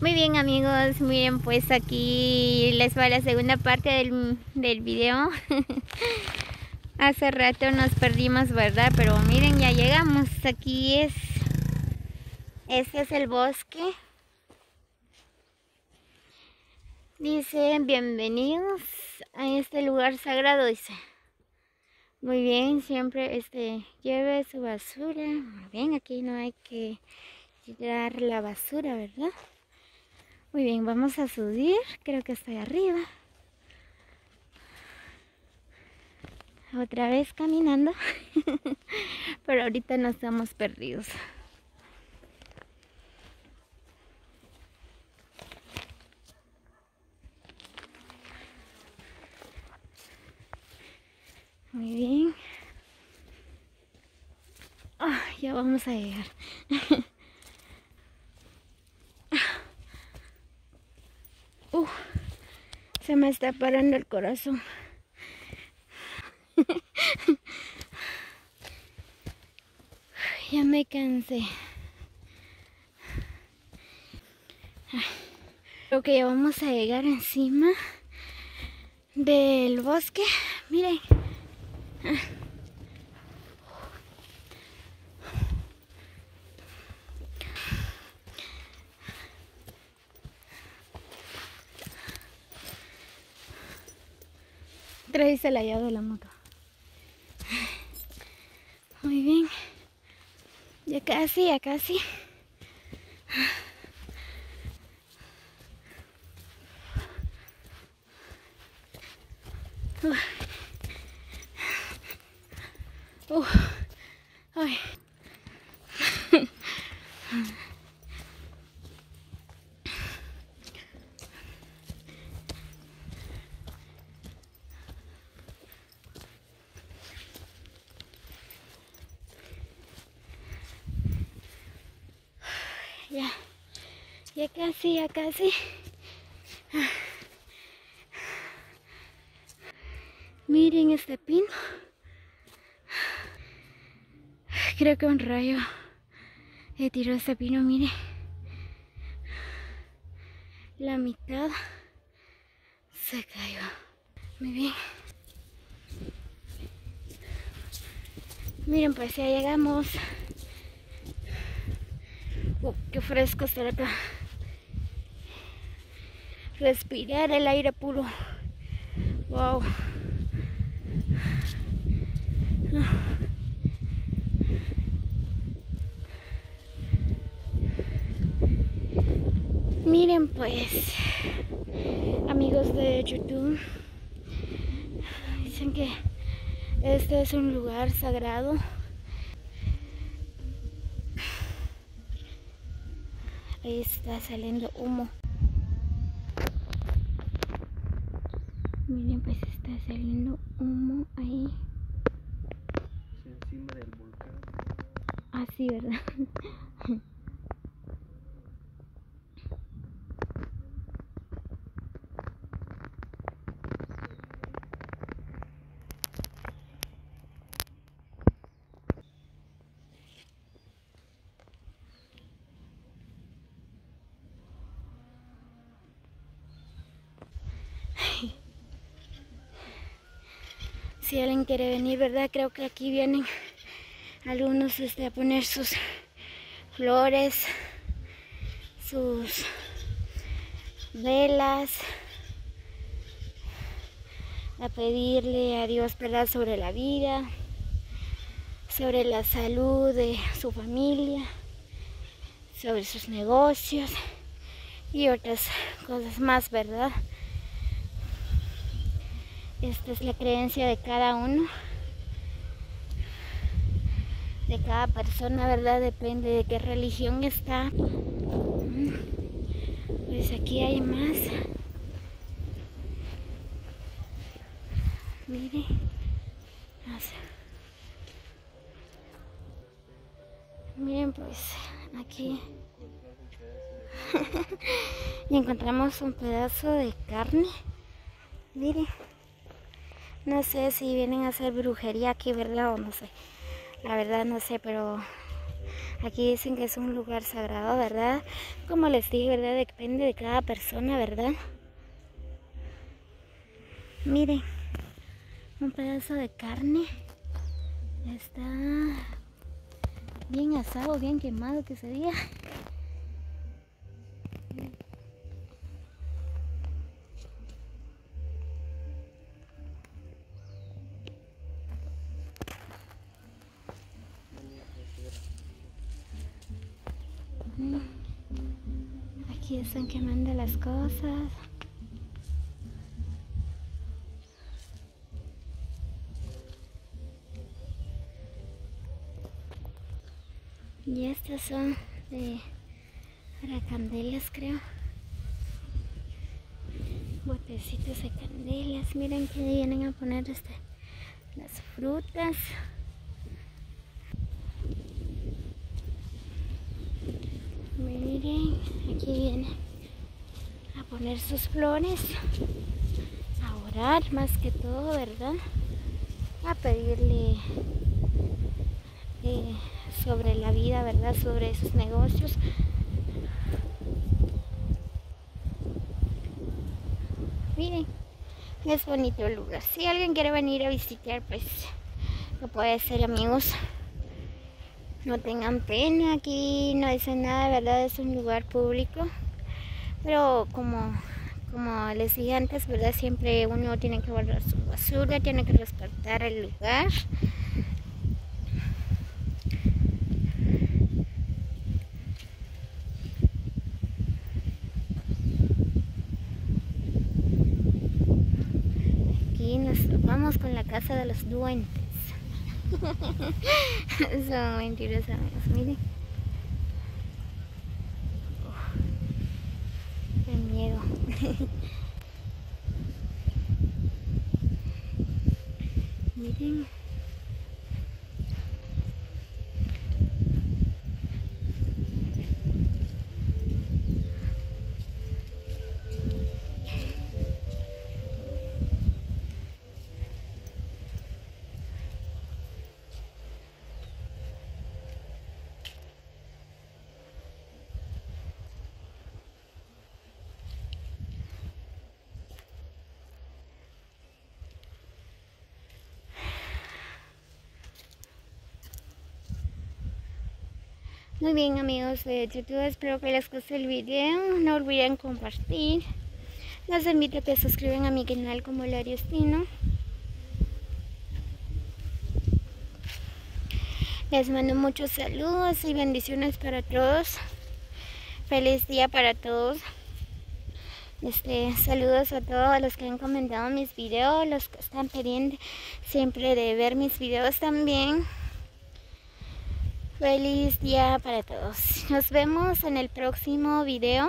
Muy bien, amigos, miren, pues aquí les va la segunda parte del video. Hace rato nos perdimos, ¿verdad? Pero miren, ya llegamos. Este es el bosque. Dice, bienvenidos a este lugar sagrado, dice. Muy bien, siempre lleve su basura. Muy bien, aquí no hay que tirar la basura, ¿verdad? Muy bien, vamos a subir, creo que estoy arriba. Otra vez caminando, pero ahorita no estamos perdidos. Muy bien. Ya vamos a llegar. Se me está parando el corazón. Ya me cansé. Creo que ya vamos a llegar encima del bosque. Miren. Traíste la llave de la moto. Muy bien. Ya casi, ya casi. Ay. Ya casi, ya casi. Miren este pino. Creo que un rayo le tiró este pino, miren. La mitad se cayó. Muy bien. Miren, pues ya llegamos. Qué fresco estar acá. Respirar el aire puro. Wow. Miren, pues, amigos de YouTube, dicen que este es un lugar sagrado. Ahí está saliendo humo. Miren, pues está saliendo humo ahí. Encima del volcán. Ah, sí, ¿verdad? Si alguien quiere venir, ¿verdad? Creo que aquí vienen algunos a poner sus flores, sus velas, a pedirle a Dios, ¿verdad?, sobre la vida, sobre la salud de su familia, sobre sus negocios y otras cosas más, ¿verdad? Esta es la creencia de cada uno, de cada persona, ¿verdad? Depende de qué religión está. Pues aquí hay más. Mire. Miren, pues aquí y encontramos un pedazo de carne. Miren. No sé si vienen a hacer brujería aquí, ¿verdad? O no sé. La verdad no sé, pero Aquí dicen que es un lugar sagrado, ¿verdad? Como les dije, ¿verdad? Depende de cada persona, ¿verdad? Miren, un pedazo de carne. Está bien asado, bien quemado que se veía. Aquí están quemando las cosas. Y estas son para candelas, creo. Botecitos de candelas. Miren que vienen a poner las frutas. Miren, aquí vienen a poner sus flores, a orar más que todo, ¿verdad? A pedirle sobre la vida, ¿verdad? Sobre sus negocios. Miren, es bonito el lugar. Si alguien quiere venir a visitar, pues lo puede hacer, amigos. No tengan pena, aquí no dicen nada, ¿verdad? Es un lugar público. Pero como les dije antes, ¿verdad? Siempre uno tiene que guardar su basura, tiene que respetar el lugar. Aquí nos topamos con la casa de los duendes. Son mentiras, amigos, miren. Qué miedo. Miren. Muy bien, amigos de YouTube, espero que les guste el video. No olviden compartir. Los invito a que se suscriban a mi canal como Lario Espino. Les mando muchos saludos y bendiciones para todos. Feliz día para todos. Saludos a todos los que han comentado mis videos, los que están pidiendo siempre de ver mis videos también. Feliz día para todos. Nos vemos en el próximo video.